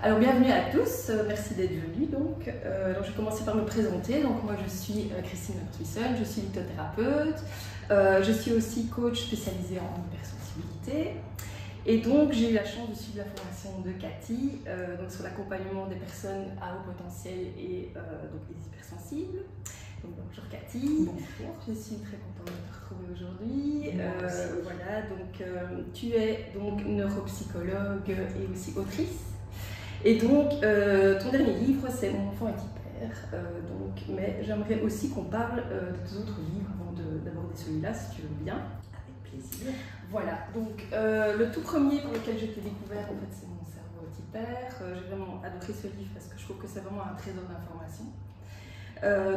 Alors bienvenue à tous, merci d'être venus. Donc, je vais commencer par me présenter. Donc moi je suis Christine Mertwissel, je suis hypnothérapeute, je suis aussi coach spécialisée en hypersensibilité. Et donc j'ai eu la chance de suivre la formation de Cathy donc sur l'accompagnement des personnes à haut potentiel et donc les hypersensibles. Donc, bonjour Cathy. Bonjour. Je suis très contente de te retrouver aujourd'hui. Voilà, donc tu es donc neuropsychologue et aussi autrice. Et donc ton dernier livre c'est Mon enfant est hyper. Mais j'aimerais aussi qu'on parle de tes autres livres avant d'aborder celui-là si tu veux bien. Avec plaisir. Voilà, donc le tout premier pour lequel je t'ai découvert en fait c'est Mon cerveau est hyper. J'ai vraiment adoré ce livre parce que je trouve que c'est vraiment un trésor d'informations.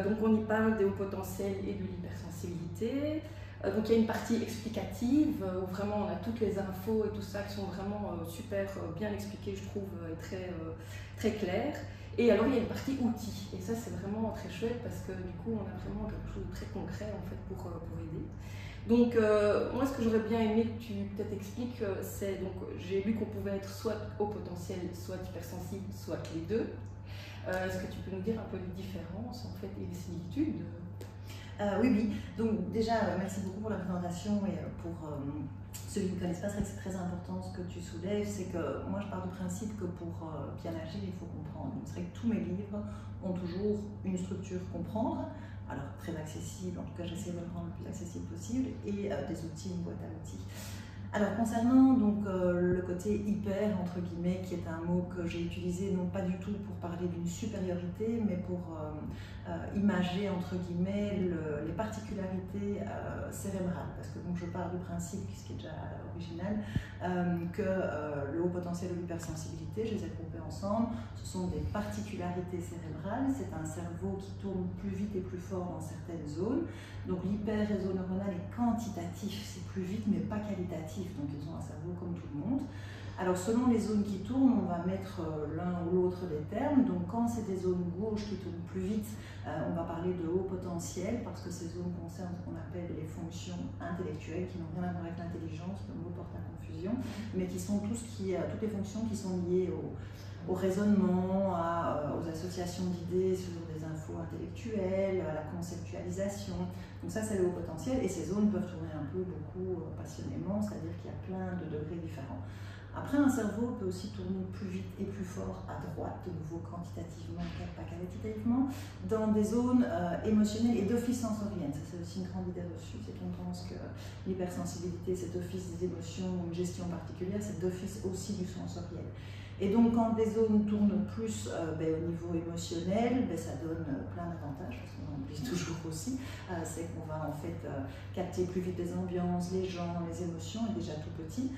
Donc on y parle des hauts potentiels et de l'hypersensibilité. Donc il y a une partie explicative où vraiment on a toutes les infos et tout ça qui sont vraiment super bien expliquées, je trouve, et très claires. Et alors il y a une partie outils, et ça c'est vraiment très chouette parce que du coup on a vraiment quelque chose de très concret en fait pour aider. Donc moi ce que j'aurais bien aimé que tu peut-être expliques, c'est donc j'ai lu qu'on pouvait être soit haut potentiel, soit hypersensible, soit les deux. Est-ce que tu peux nous dire un peu les différences en fait et les similitudes? Oui. Donc déjà, merci beaucoup pour la présentation et pour ceux qui ne connaissent pas, c'est vrai que c'est très important ce que tu soulèves. C'est que moi je pars du principe que pour bien agir, il faut comprendre. Donc c'est vrai que tous mes livres ont toujours une structure comprendre, alors très accessible, en tout cas j'essaie de le rendre le plus accessible possible, et des outils, une boîte à outils. Alors concernant donc, le côté hyper entre guillemets, qui est un mot que j'ai utilisé non pas du tout pour parler d'une supériorité, mais pour imager entre guillemets les particularités cérébrales, parce que donc je pars du principe, ce qui est déjà original, que le haut potentiel ou l'hypersensibilité, je les ai groupés ensemble, ce sont des particularités cérébrales. C'est un cerveau qui tourne plus vite et plus fort dans certaines zones. Donc l'hyper-réseau neuronal est quantitatif, c'est plus vite mais pas qualitatif, donc ils ont un cerveau comme tout le monde. Alors selon les zones qui tournent, on va mettre l'un ou l'autre des termes. Donc quand c'est des zones gauches qui tournent plus vite, on va parler de haut potentiel, parce que ces zones concernent ce qu'on appelle les fonctions intellectuelles, qui n'ont rien à voir avec l'intelligence, le mot porte à confusion, mais qui sont toutes les fonctions qui sont liées au raisonnement, aux associations d'idées sur des infos intellectuelles, à la conceptualisation. Donc ça c'est le haut potentiel, et ces zones peuvent tourner un peu, beaucoup, passionnément, c'est-à-dire qu'il y a plein de degrés différents. Après, un cerveau peut aussi tourner plus vite et plus fort à droite, de nouveau quantitativement, pas qualitativement, dans des zones émotionnelles et d'office sensoriel. Ça, c'est aussi une grande idée reçue, c'est qu'on pense que l'hypersensibilité, c'est d'office des émotions, une gestion particulière, c'est d'office aussi du sensoriel. Et donc, quand des zones tournent plus au niveau émotionnel, ça donne plein d'avantages, parce qu'on en oublie toujours aussi. C'est qu'on va en fait capter plus vite les ambiances, les gens, les émotions, et déjà tout petit.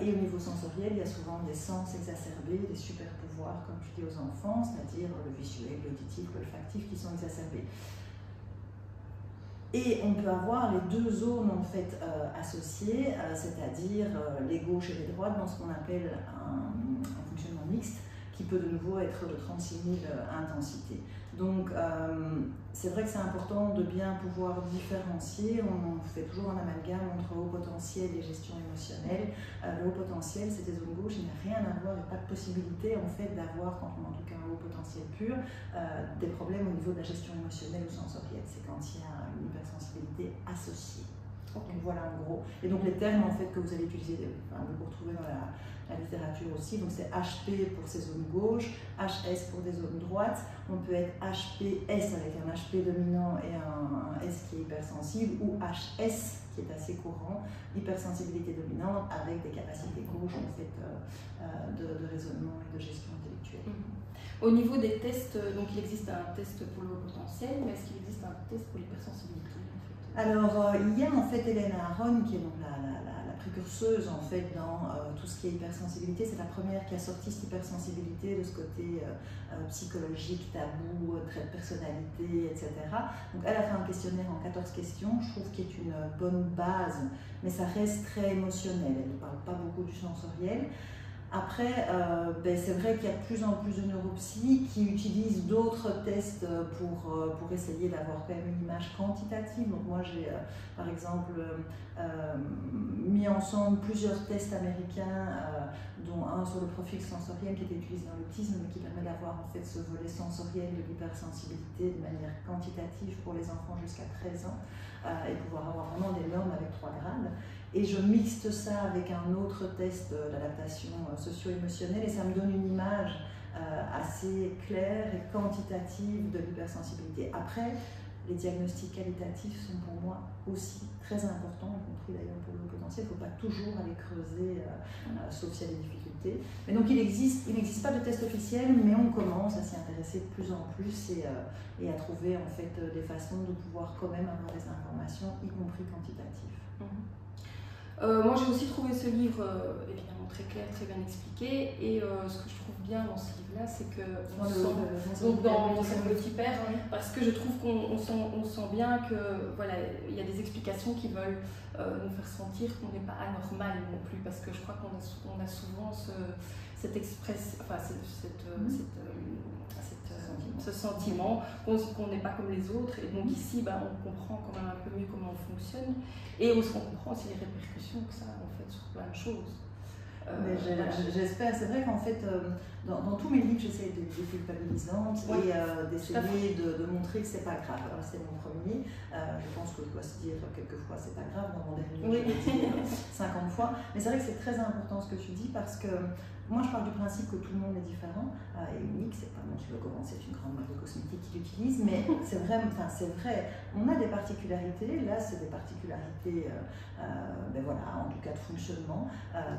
Et au niveau sensoriel, il y a souvent des sens exacerbés, des super pouvoirs, comme tu dis aux enfants, c'est-à-dire le visuel, l'auditif, l'olfactif, qui sont exacerbés. Et on peut avoir les deux zones en fait associées, c'est-à-dire les gauches et les droites, dans ce qu'on appelle un fonctionnement mixte, qui peut de nouveau être de 36 000 intensités. Donc c'est vrai que c'est important de bien pouvoir différencier. On fait toujours un amalgame entre haut potentiel et gestion émotionnelle. Le haut potentiel, c'est des zones gauches, il n'y a rien à voir, il n'y a pas de possibilité en fait d'avoir, quand on a en tout cas un haut potentiel pur, des problèmes au niveau de la gestion émotionnelle ou sensorielle. C'est quand il y a une hypersensibilité associée. Okay. Donc voilà en gros. Et donc les termes en fait que vous allez utiliser, vous retrouvez dans la littérature aussi, donc c'est HP pour ces zones gauches, HS pour des zones droites. On peut être HPS avec un HP dominant et un S qui est hypersensible, ou HS qui est assez courant, hypersensibilité dominante avec des capacités gauches en fait de raisonnement et de gestion intellectuelle. Au niveau des tests, donc il existe un test pour le haut potentiel, mais est-ce qu'il existe un test pour l'hypersensibilité? Alors, il y a en fait Hélène Aron, qui est donc la précurseuse en fait dans tout ce qui est hypersensibilité. C'est la première qui a sorti cette hypersensibilité de ce côté psychologique, tabou, trait de personnalité, etc. Donc elle a fait un questionnaire en 14 questions, je trouve qu'il est une bonne base, mais ça reste très émotionnel. Elle ne parle pas beaucoup du sensoriel. Après, c'est vrai qu'il y a de plus en plus de neuropsy qui utilisent d'autres tests pour essayer d'avoir quand même une image quantitative. Donc moi j'ai par exemple mis ensemble plusieurs tests américains, dont un sur le profil sensoriel qui était utilisé dans l'autisme, mais qui permet d'avoir en fait ce volet sensoriel de l'hypersensibilité de manière quantitative pour les enfants jusqu'à 13 ans, et pouvoir avoir vraiment des normes avec 3 grades. Et je mixte ça avec un autre test d'adaptation socio-émotionnelle et ça me donne une image assez claire et quantitative de l'hypersensibilité. Après, les diagnostics qualitatifs sont pour moi aussi très importants, y compris d'ailleurs pour le potentiel. Il ne faut pas toujours aller creuser, sauf s'il y a des difficultés. Mais donc il n'existe pas de test officiel, mais on commence à s'y intéresser de plus en plus et à trouver en fait des façons de pouvoir quand même avoir des informations, y compris quantitatives. Moi j'ai aussi trouvé ce livre évidemment très clair, très bien expliqué, et ce que je trouve bien dans ce livre-là, c'est que dans mon cerveau hyper, parce que je trouve qu'on sent bien que voilà, il y a des explications qui veulent nous faire sentir qu'on n'est pas anormal non plus, parce que je crois qu'on a souvent ce sentiment qu'on n'est pas comme les autres, et donc ici on comprend quand même un peu mieux comment on fonctionne, et on comprend aussi les répercussions que ça a en fait sur plein de choses. J'espère, c'est vrai qu'en fait dans tous mes livres j'essaie de les culpabilisantes et d'essayer de montrer que c'est pas grave. Alors c'est mon premier, je pense que je dois se dire quelquefois c'est pas grave, dans mon dernier je l'ai dit 50 fois, mais c'est vrai que c'est très important ce que tu dis, parce que moi je pars du principe que tout le monde est différent et unique. C'est pas moi qui le commence, c'est une grande marque de cosmétiques qui l'utilise, mais c'est vrai, on a des particularités, là c'est des particularités voilà, en tout cas de fonctionnement,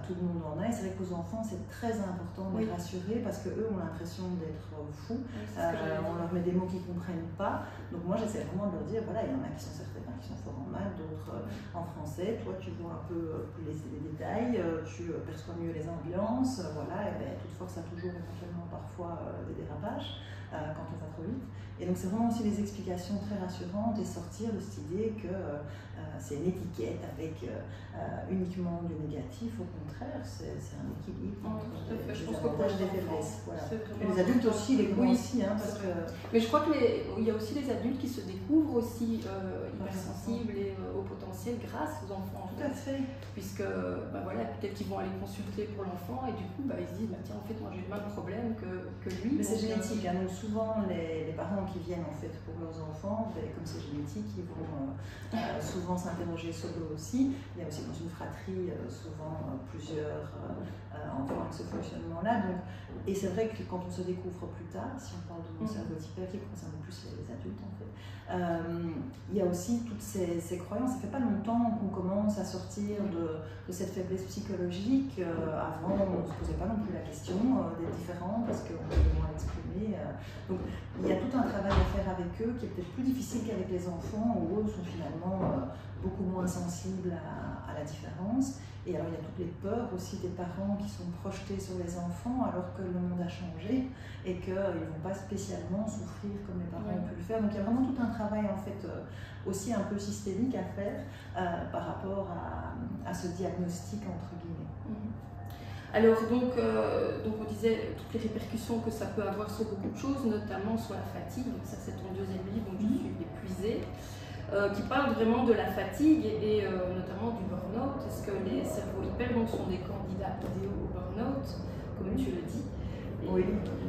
tout le monde en a, et c'est vrai qu'aux enfants c'est très important de les rassurer, parce qu'eux ont l'impression d'être fous, on leur met des mots qu'ils ne comprennent pas, donc moi j'essaie vraiment de leur dire, voilà, il y en a qui sont certains qui sont forts en maths, d'autres en français, toi tu vois un peu plus les détails, tu perçois mieux les ambiances, voilà, et toute force a toujours éventuellement parfois des dérapages quand on va trop vite, et donc c'est vraiment aussi des explications très rassurantes et sortir de cette idée que c'est une étiquette avec uniquement du négatif. Au contraire, c'est un équilibre entre les avantages et les faiblesses. Voilà. Et les adultes aussi, les grands aussi. Parce que... Mais je crois qu'il y a aussi les adultes qui se découvrent aussi hypersensibles et au potentiel grâce aux enfants. Tout à fait. Puisque voilà, peut-être qu'ils vont aller consulter pour l'enfant et du coup ils se disent tiens, en fait moi j'ai le même problème que lui. Mais c'est génétique. Donc souvent les parents qui viennent en fait pour leurs enfants, comme c'est génétique, ils vont souvent s'interroger sur eux aussi. Il y a aussi dans une fratrie souvent plusieurs enfants avec ce fonctionnement-là. Et c'est vrai que quand on se découvre plus tard, si on parle de mon cerveau hyper qui concerne plus les adultes en fait, il y a aussi toutes ces croyances. Ça fait pas longtemps qu'on commence à sortir de cette faiblesse psychologique. Avant, on ne se posait pas non plus la question d'être différent parce qu'on pouvait moins l'exprimer. Donc il y a tout un travail à faire avec eux qui est peut-être plus difficile qu'avec les enfants, où eux sont finalement beaucoup moins sensibles à la différence. Et alors il y a toutes les peurs aussi des parents qui sont projetés sur les enfants alors que le monde a changé et qu'ils ne vont pas spécialement souffrir comme les parents ont pu le faire. Donc il y a vraiment tout un travail en fait aussi un peu systémique à faire par rapport à ce diagnostic entre guillemets. Alors donc on disait toutes les répercussions que ça peut avoir sur beaucoup de choses, notamment sur la fatigue. Ça c'est ton deuxième livre, donc je suis épuisée. Qui parle vraiment de la fatigue et notamment du burn-out. Est-ce que les cerveaux hyper sont des candidats idéaux au burn-out, comme tu le dis? Oui,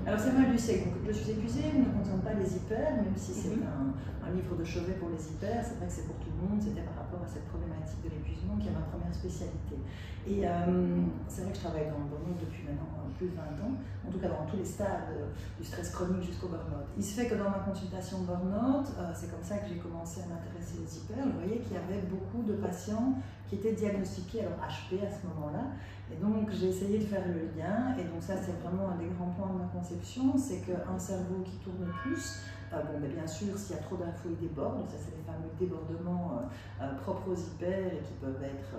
alors c'est mal du siècle. Donc, je suis épuisée, ne concerne pas les hyper, même si c'est un livre de chevet pour les hyper. C'est vrai que c'est pour tout le monde, c'était par rapport à cette problématique de l'épuisement qui est ma première spécialité. Et c'est vrai que je travaille dans le burn-out depuis maintenant plus de 20 ans, en tout cas dans tous les stades du stress chronique jusqu'au burn-out. Il se fait que dans ma consultation burn-out, c'est comme ça que j'ai commencé à m'intéresser aux hyper. Je voyais qu'il y avait beaucoup de patients qui étaient diagnostiqués alors HP à ce moment-là. Et donc j'ai essayé de faire le lien, et donc ça c'est vraiment un des grands points de ma conception, c'est qu'un cerveau qui tourne plus, bien sûr s'il y a trop d'infos il déborde, ça c'est les fameux débordements propres aux hyper et qui peuvent être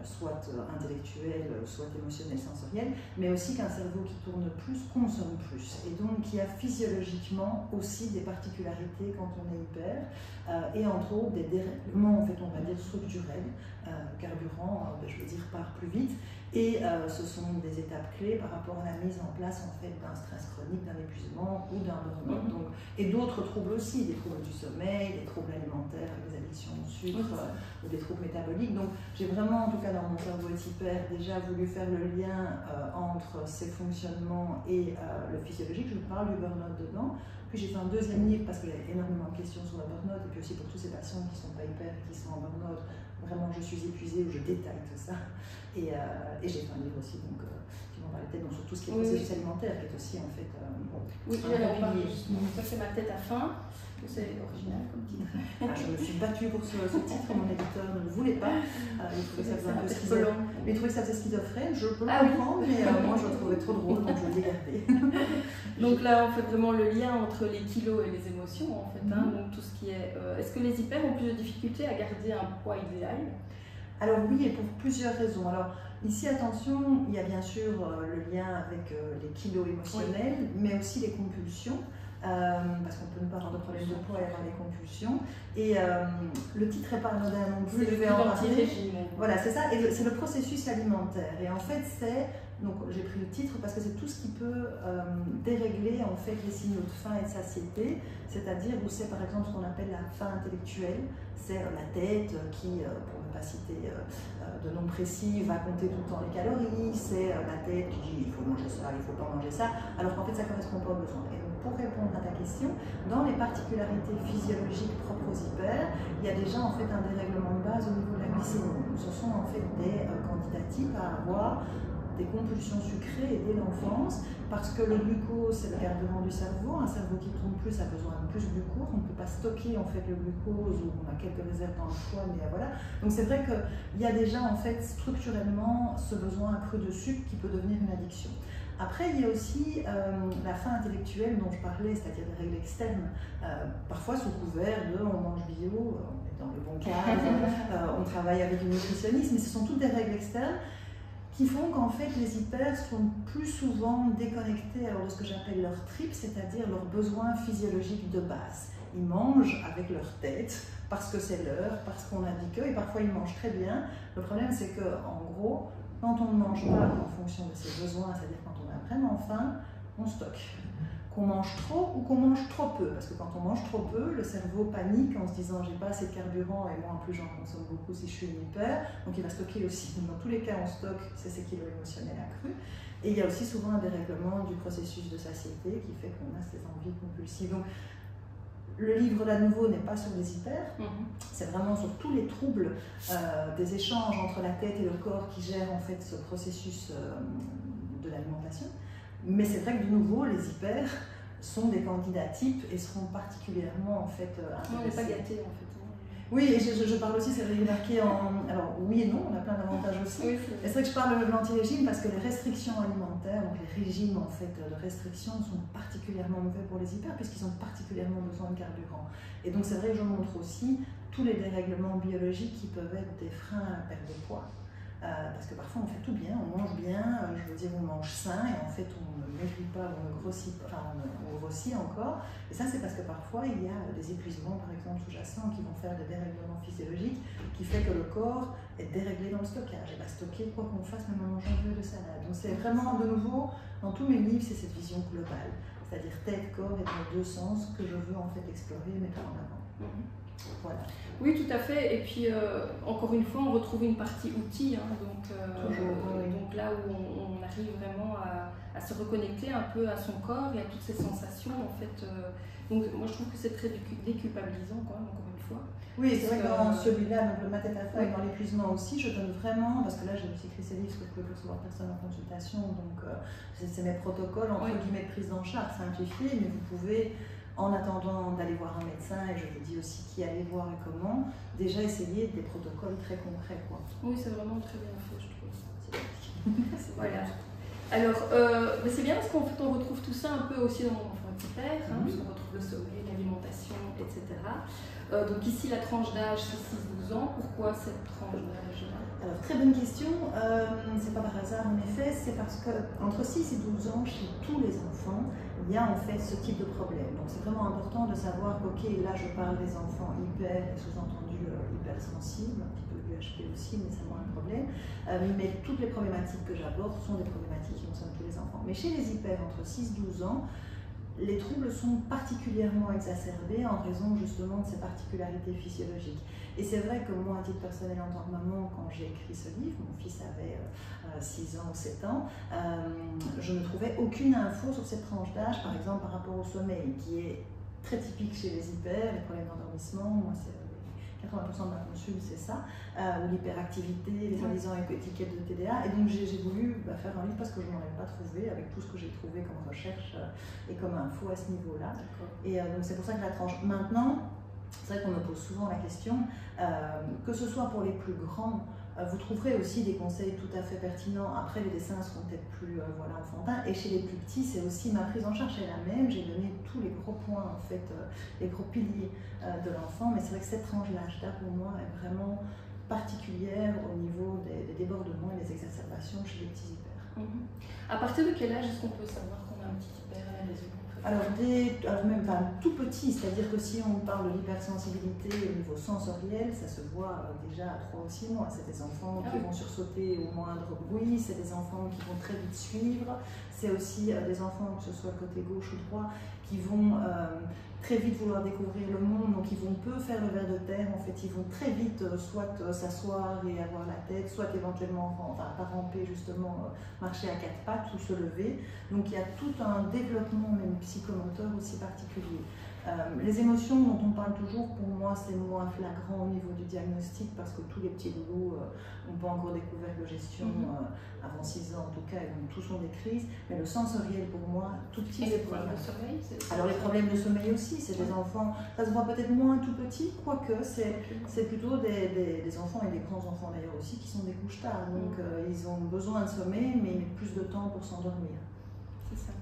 soit intellectuels, soit émotionnels, sensoriels, mais aussi qu'un cerveau qui tourne plus consomme plus, et donc il y a physiologiquement aussi des particularités quand on est hyper, et entre autres des dérèglements en fait on va dire structurels, carburant je veux dire part plus vite. Et ce sont des étapes clés par rapport à la mise en place en fait, d'un stress chronique, d'un épuisement ou d'un burn-out. Et d'autres troubles aussi, des troubles du sommeil, des troubles alimentaires, des addictions au sucre, ou des troubles métaboliques. Donc j'ai vraiment, en tout cas dans mon cerveau est hyper, déjà voulu faire le lien entre ces fonctionnements et le physiologique. Je vous parle du burn-out dedans. Puis j'ai fait un deuxième livre parce qu'il y a énormément de questions sur le burn-out et puis aussi pour tous ces patients qui ne sont pas hyper et qui sont en burn-out. Vraiment, je suis épuisée ou je détaille tout ça. Et j'ai fait un livre aussi donc, qui m'en parlait peut-être sur tout ce qui est processus alimentaire, qui est aussi en fait oui, ça c'est ma tête à faim. C'est original comme titre. Je me suis battue pour ce titre, mon éditeur ne le voulait pas. Il trouvait que ça faisait un peu schizophrène. Mais il trouvait que ça faisait schizophrène, je peux le comprendre, mais moi je le trouvais trop drôle, donc je l'ai gardé. Donc là, on fait vraiment le lien entre les kilos et les émotions, en fait. Donc tout ce qui est. Est-ce que les hyper ont plus de difficultés à garder un poids idéal? Alors oui, et pour plusieurs raisons. Alors ici, attention, il y a bien sûr le lien avec les kilos émotionnels, mais aussi les compulsions. Parce qu'on peut ne pas avoir de problème de poids et avoir des compulsions. Et le titre n'est pas anodin non plus. C'est le anti-régime. Voilà, c'est ça. Et c'est le processus alimentaire. Et en fait, c'est. Donc j'ai pris le titre parce que c'est tout ce qui peut dérégler en fait les signaux de faim et de satiété, c'est-à-dire où c'est par exemple ce qu'on appelle la faim intellectuelle, c'est la tête qui, pour ne pas citer de nom précis, va compter tout le temps les calories, c'est la tête qui dit il faut manger ça, il ne faut pas manger ça, alors qu'en fait ça ne correspond pas aux besoins. Et donc pour répondre à ta question, dans les particularités physiologiques propres aux hyper, il y a déjà en fait un dérèglement de base au niveau de la glycémie. Ce sont en fait des candidats types à avoir des compulsions sucrées dès l'enfance, parce que le glucose, c'est le carburant du cerveau. Un cerveau qui tourne plus a besoin de plus de glucose. On ne peut pas stocker en fait le glucose, ou on a quelques réserves dans le foie, mais voilà. Donc c'est vrai qu'il y a déjà en fait structurellement ce besoin accru de sucre qui peut devenir une addiction. Après, il y a aussi la faim intellectuelle dont je parlais, c'est-à-dire des règles externes, parfois sous couvert de on mange bio, on est dans le bon cadre, on travaille avec une nutritionniste, mais ce sont toutes des règles externes qui font qu'en fait les hyper sont plus souvent déconnectés de ce que j'appelle leur trip, c'est-à-dire leurs besoins physiologiques de base. Ils mangent avec leur tête parce que c'est leur, parce qu'on a dit que, et parfois ils mangent très bien. Le problème c'est qu'en gros, quand on ne mange pas en fonction de ses besoins, c'est-à-dire quand on a vraiment faim, on stocke. Qu'on mange trop ou qu'on mange trop peu, parce que quand on mange trop peu, le cerveau panique en se disant j'ai pas assez de carburant et moi en plus j'en consomme beaucoup si je suis une hyper, donc il va stocker aussi. Donc, dans tous les cas on stocke, c'est ces kilos émotionnels accrus. Et il y a aussi souvent un dérèglement du processus de satiété qui fait qu'on a ces envies compulsives. Donc le livre là nouveau n'est pas sur les hyper, c'est vraiment sur tous les troubles des échanges entre la tête et le corps qui gèrent en fait ce processus de l'alimentation. Mais c'est vrai que de nouveau, les hyper sont des candidats types et seront particulièrement en fait intéressés. On n'est pas gâtés en fait. Oui, et je parle aussi, c'est marqué en. Alors oui et non, on a plein d'avantages aussi. Oui, c'est vrai que je parle de l'anti-régime parce que les restrictions alimentaires, donc les régimes en fait de restriction, sont particulièrement mauvais pour les hyper puisqu'ils ont particulièrement besoin de carburant. Et donc c'est vrai que je montre aussi tous les dérèglements biologiques qui peuvent être des freins à la perte de poids. Parce que parfois on fait tout bien, on mange bien, je veux dire on mange sain et en fait on ne maigrit pas, on ne grossit pas, enfin on grossit encore. Et ça c'est parce que parfois il y a des épuisements par exemple sous-jacents qui vont faire des dérèglements physiologiques qui fait que le corps est déréglé dans le stockage et va stocker quoi qu'on fasse même en mangeant un peu de salade. Donc c'est vraiment de nouveau, dans tous mes livres c'est cette vision globale, c'est-à-dire tête, corps et dans les deux sens que je veux en fait explorer et mettre en avant. Voilà. Oui, tout à fait. Et puis, encore une fois, on retrouve une partie outils. Donc là où on arrive vraiment à se reconnecter un peu à son corps et à toutes ces sensations. En fait, donc, moi, je trouve que c'est très déculpabilisant, quand même, encore une fois. Oui, c'est vrai que dans celui-là, donc le ma tête à faim et dans l'épuisement aussi, je donne vraiment, parce que là, j'ai aussi écrit ces livres parce que je peux recevoir personne en consultation. Donc, c'est mes protocoles, entre guillemets, de prise en charge simplifiés, mais vous pouvez. En attendant d'aller voir un médecin, et je vous dis aussi qui aller voir et comment, déjà essayer des protocoles très concrets. Quoi. Oui, c'est vraiment très bien fait, je trouve. Voilà. Alors, c'est bien parce qu'en fait, on retrouve tout ça un peu aussi dans mon enfant hyper, parce qu'on retrouve le sommeil, l'alimentation, etc. Donc ici, la tranche d'âge, c'est 6-12 ans. Pourquoi cette tranche d'âge-là? Alors, très bonne question. C'est pas par hasard, en effet, c'est parce que entre 6 et 12 ans, chez tous les enfants, il y a en fait ce type de problème. Donc c'est vraiment important de savoir que, ok, là je parle des enfants hyper, et sous-entendu hypersensibles, un petit peu HP aussi, mais c'est moins un problème. Mais toutes les problématiques que j'aborde sont des problématiques qui concernent tous les enfants. Mais chez les hyper, entre 6 et 12 ans, les troubles sont particulièrement exacerbés en raison justement de ces particularités physiologiques. Et c'est vrai que moi, à titre personnel en tant que maman, quand j'ai écrit ce livre, mon fils avait 6 ans ou 7 ans, je ne trouvais aucune info sur cette tranche d'âge, par exemple par rapport au sommeil, qui est très typique chez les hyper, les problèmes d'endormissement, moi c'est 80% de ma consulte, c'est ça, ou l'hyperactivité, les soi-disant étiquettes de TDA. Et donc j'ai voulu faire un livre parce que je n'en avais pas trouvé, avec tout ce que j'ai trouvé comme recherche et comme info à ce niveau-là. Et donc c'est pour ça que je la tranche. Maintenant, c'est vrai qu'on me pose souvent la question, que ce soit pour les plus grands, vous trouverez aussi des conseils tout à fait pertinents. Après, les dessins seront peut-être plus enfantins. Et chez les plus petits, c'est aussi ma prise en charge est la même. J'ai donné tous les gros points, en fait, les gros piliers de l'enfant. Mais c'est vrai que cette tranche d'âge-là, pour moi, est vraiment particulière au niveau des débordements et des exacerbations chez les petits hyper. À partir de quel âge est-ce qu'on peut savoir qu'on a un petit hyper à la maison? Alors même tout petit, c'est-à-dire que si on parle de l'hypersensibilité au niveau sensoriel, ça se voit déjà à 3 ou 6 mois. C'est des enfants qui vont sursauter au moindre bruit, c'est des enfants qui vont très vite suivre, c'est aussi des enfants, que ce soit côté gauche ou droit, qui vont très vite vouloir découvrir le monde, donc ils vont peu faire le ver de terre, en fait ils vont très vite soit s'asseoir et avoir la tête, soit éventuellement, pas ramper justement, marcher à 4 pattes ou se lever. Donc il y a tout un développement même psychomoteur aussi particulier. Les émotions dont on parle toujours, pour moi, c'est moins flagrant au niveau du diagnostic parce que tous les petits loulous n'ont pas encore découvert de gestion avant 6 ans en tout cas, et donc tous ont des crises. Mais le sensoriel, pour moi, tout petit, c'est problèmes de sommeil. Alors les problèmes de sommeil aussi, c'est des enfants, ça se voit peut-être moins tout petit, quoique c'est plutôt des enfants et des grands enfants d'ailleurs aussi qui sont des couches tard. Donc ils ont besoin de sommeil, mais ils mettent plus de temps pour s'endormir. C'est ça.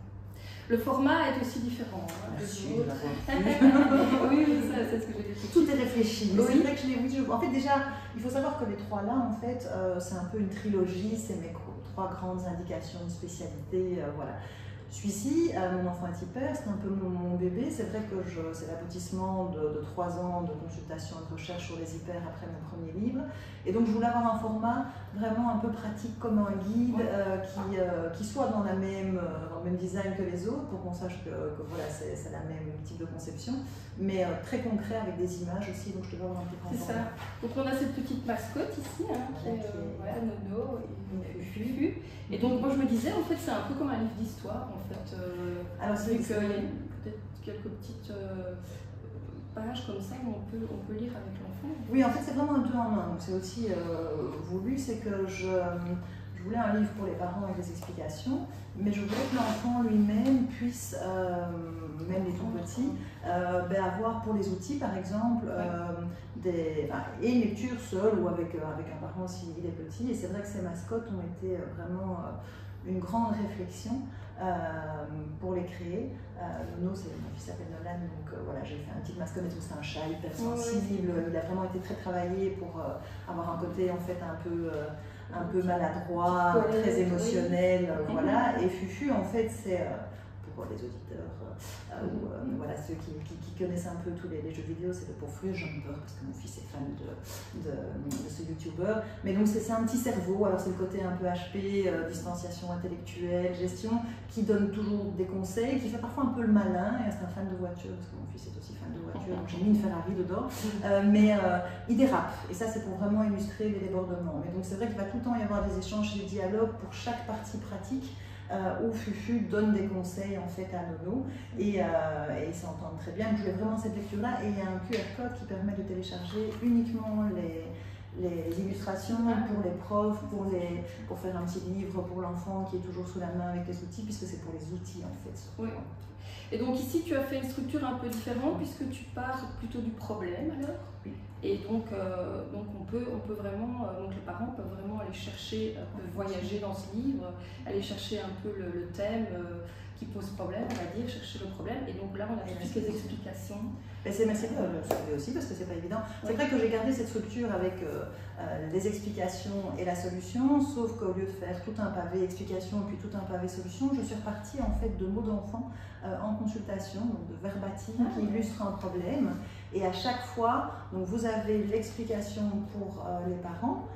Le format est aussi différent. Merci, oui, c'est ce que j'ai dit. Tout est réfléchi. Mais c'est vrai que je l'ai vu. En fait, déjà, il faut savoir que les 3 là, en fait, c'est un peu une trilogie. C'est mes 3 grandes indications de spécialité. Voilà. Celui-ci, mon enfant est hyper, c'est un peu mon bébé. C'est vrai que c'est l'aboutissement de 3 ans de consultation et de recherche sur les hyper après mon premier livre. Et donc je voulais avoir un format vraiment un peu pratique comme un guide qui soit dans le même design que les autres pour qu'on sache que voilà, c'est la même type de conception, mais très concret avec des images aussi. Donc je te vois un petit peu. C'est ça. Donc on a cette petite mascotte ici, qui est Nono et Fufu. Et donc moi je me disais, en fait c'est un peu comme un livre d'histoire en fait. Alors c'est qu'il y a peut-être quelques petites pages comme ça où on peut lire avec l'enfant. Oui, en fait c'est vraiment un 2 en 1. Donc c'est aussi voulu, c'est que je voulais un livre pour les parents avec des explications, mais je voulais que l'enfant lui-même puisse, même les tout petits, avoir pour les outils par exemple et une lecture seule ou avec un parent s'il est petit. Et c'est vrai que ces mascottes ont été vraiment une grande réflexion pour les créer. Nono, mon fils s'appelle Nolan, donc voilà, j'ai fait une petite mascotte, mais c'est un chat hyper sensible. Il a vraiment été très travaillé pour avoir un côté en fait un peu maladroit, très émotionnel, voilà. Et Fufu, en fait, c'est pour les auditeurs voilà, ceux qui connaissent un peu tous les jeux vidéo, c'est le pauvre jumper, parce que mon fils est fan de ce YouTuber. Mais donc c'est un petit cerveau, alors c'est le côté un peu HP, distanciation intellectuelle, gestion, qui donne toujours des conseils, qui fait parfois un peu le malin, et c'est un fan de voiture, parce que mon fils est aussi fan de voiture, donc j'ai mis une Ferrari dedans, mais il dérape, et ça c'est pour vraiment illustrer les débordements. Mais donc c'est vrai qu'il va tout le temps y avoir des échanges et des dialogues pour chaque partie pratique, où Fufu donne des conseils en fait à Nono et ils s'entendent très bien. Donc, je voulais vraiment cette lecture-là, et il y a un QR code qui permet de télécharger uniquement les illustrations pour les profs, pour faire un petit livre pour l'enfant qui est toujours sous la main avec les outils, puisque c'est pour les outils en fait. Oui. Et donc ici tu as fait une structure un peu différente puisque tu pars plutôt du problème alors. Oui. Et donc on peut vraiment, donc les parents peuvent vraiment aller chercher, peuvent voyager dans ce livre, aller chercher un peu le thème qui pose problème, on va dire, chercher le problème. Et donc là, on a toutes les explications. C'est merci de le soulever aussi parce que c'est pas évident. C'est vrai que j'ai gardé cette structure avec les explications et la solution, sauf qu'au lieu de faire tout un pavé explication puis tout un pavé solution, je suis repartie en fait de mots d'enfant en consultation, donc de verbatim qui illustrent un problème. Et à chaque fois, donc vous avez l'explication pour les parents,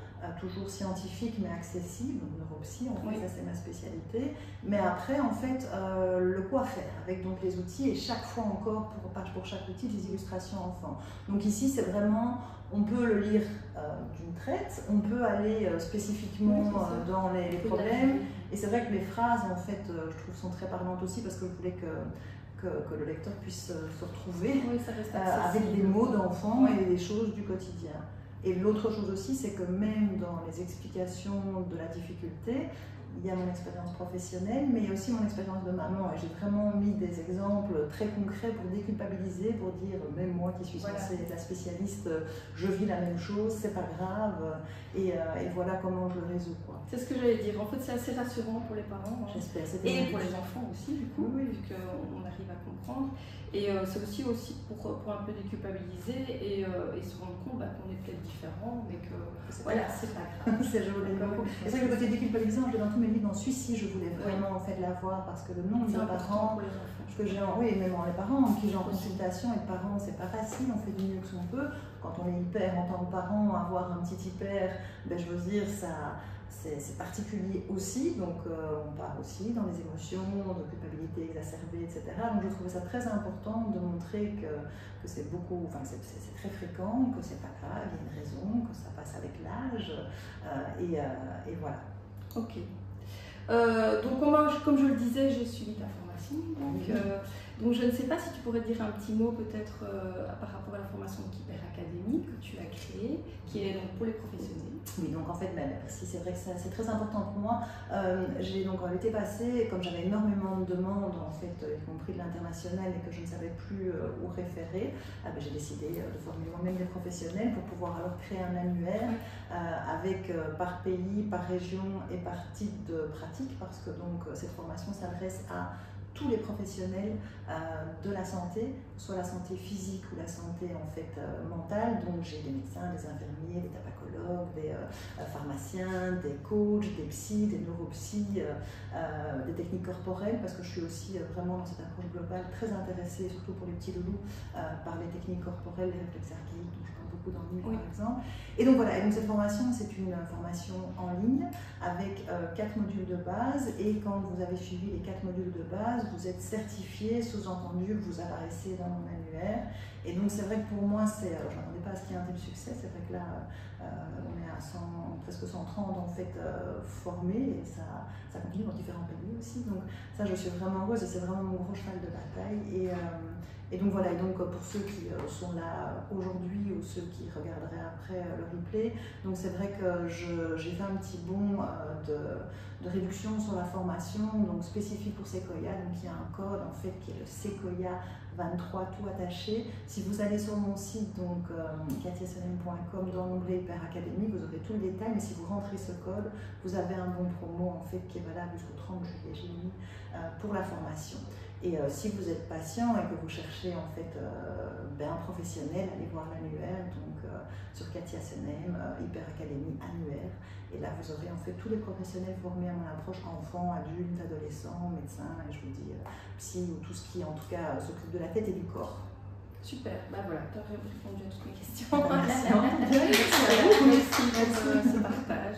toujours scientifique mais accessible, donc neuropsy, en fait, ça c'est ma spécialité. Mais après, en fait, le quoi faire avec donc les outils et chaque fois encore, pour chaque outil, des illustrations enfants. Donc ici, c'est vraiment, on peut le lire d'une traite, on peut aller spécifiquement dans les problèmes. Et c'est vrai que les phrases, en fait, je trouve sont très parlantes aussi parce que je voulais que le lecteur puisse se retrouver avec des mots d'enfants et des choses du quotidien. Et l'autre chose aussi, c'est que même dans les explications de la difficulté, il y a mon expérience professionnelle, mais il y a aussi mon expérience de maman. Et j'ai vraiment mis des exemples très concrets pour déculpabiliser, pour dire, même moi qui suis censée être la spécialiste, je vis la même chose, c'est pas grave, et voilà comment je le résous. C'est ce que j'allais dire. En fait, c'est assez rassurant pour les parents. J'espère. Et pour les enfants aussi, du coup, vu qu'on arrive à comprendre. Et c'est aussi pour un peu déculpabiliser et se rendre compte qu'on est peut-être différents, mais que voilà, c'est pas grave. C'est joli. Et c'est vrai que le côté déculpabilisant, je l'ai dans tous mes livres, dans celui-ci, je voulais vraiment en fait l'avoir parce que le nombre de parents que j'ai, même les parents qui j'ai en consultation et de parents, c'est pas facile, on fait du mieux que son peut. Quand on est hyper en tant que parent, avoir un petit hyper, je veux dire, ça. C'est particulier aussi, donc on part aussi dans les émotions, de culpabilité exacerbée, etc. Donc je trouvais ça très important de montrer que c'est beaucoup, c'est très fréquent, que c'est pas grave, il y a une raison, que ça passe avec l'âge, et voilà. Ok. Donc comme je le disais, j'ai suivi ta formation, donc je ne sais pas si tu pourrais dire un petit mot peut-être par rapport à la formation Hyper Academy que tu as créée, qui est donc pour les professionnels. Oui, donc en fait, merci, c'est vrai que c'est très important pour moi. J'ai donc l'été passé, comme j'avais énormément de demandes, en fait, y compris de l'international, et que je ne savais plus où référer, j'ai décidé de former moi-même des professionnels pour pouvoir alors créer un annuaire avec par pays, par région et par type de pratique, parce que donc cette formation s'adresse à tous les professionnels de la santé, soit la santé physique ou la santé en fait mentale. Donc j'ai des médecins, des infirmiers, des tabacologues, des pharmaciens, des coachs, des psys, des neuropsys, des techniques corporelles, parce que je suis aussi vraiment dans cette approche globale très intéressée, surtout pour les petits loulous, par les techniques corporelles, les réflexes archaïques, dont je parle beaucoup dans le livre par exemple. Et donc voilà, et donc cette formation, c'est une formation en ligne avec 4 modules de base, et quand vous avez suivi les 4 modules de base, vous êtes certifié, sous-entendu, vous apparaissez dans mon annuaire. Et donc c'est vrai que pour moi, je ne m'attendais pas à ce qu'il y ait un tel succès. C'est vrai que là, on est à presque 130 en fait formés, et ça continue dans différents pays aussi. Donc ça, je suis vraiment heureuse, et c'est vraiment mon gros cheval de bataille. Et donc voilà, et donc pour ceux qui sont là aujourd'hui ou ceux qui regarderaient après le replay, donc c'est vrai que j'ai fait un petit bond de réduction sur la formation, donc spécifique pour Sequoia. Donc il y a un code en fait qui est le Sequoia 23 tout attaché. Si vous allez sur mon site, donc katiasonem.com, dans l'onglet Hyper Academy, vous aurez tout le détail, mais si vous rentrez ce code, vous avez un bon promo en fait qui est valable jusqu'au 30 juillet, j'ai mis, pour la formation. Et si vous êtes patient et que vous cherchez en fait un professionnel, allez voir l'annuaire, donc sur Katia Senem, Hyper Academy annuaire. Et là, vous aurez en fait tous les professionnels formés à mon approche, enfants, adultes, adolescents, médecins, et je vous dis psy, ou tout ce qui en tout cas s'occupe de la tête et du corps. Super, voilà, tu as répondu à toutes mes questions. Merci pour ce partage.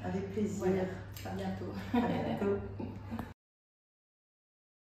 Avec plaisir. Voilà. À bientôt. À bientôt.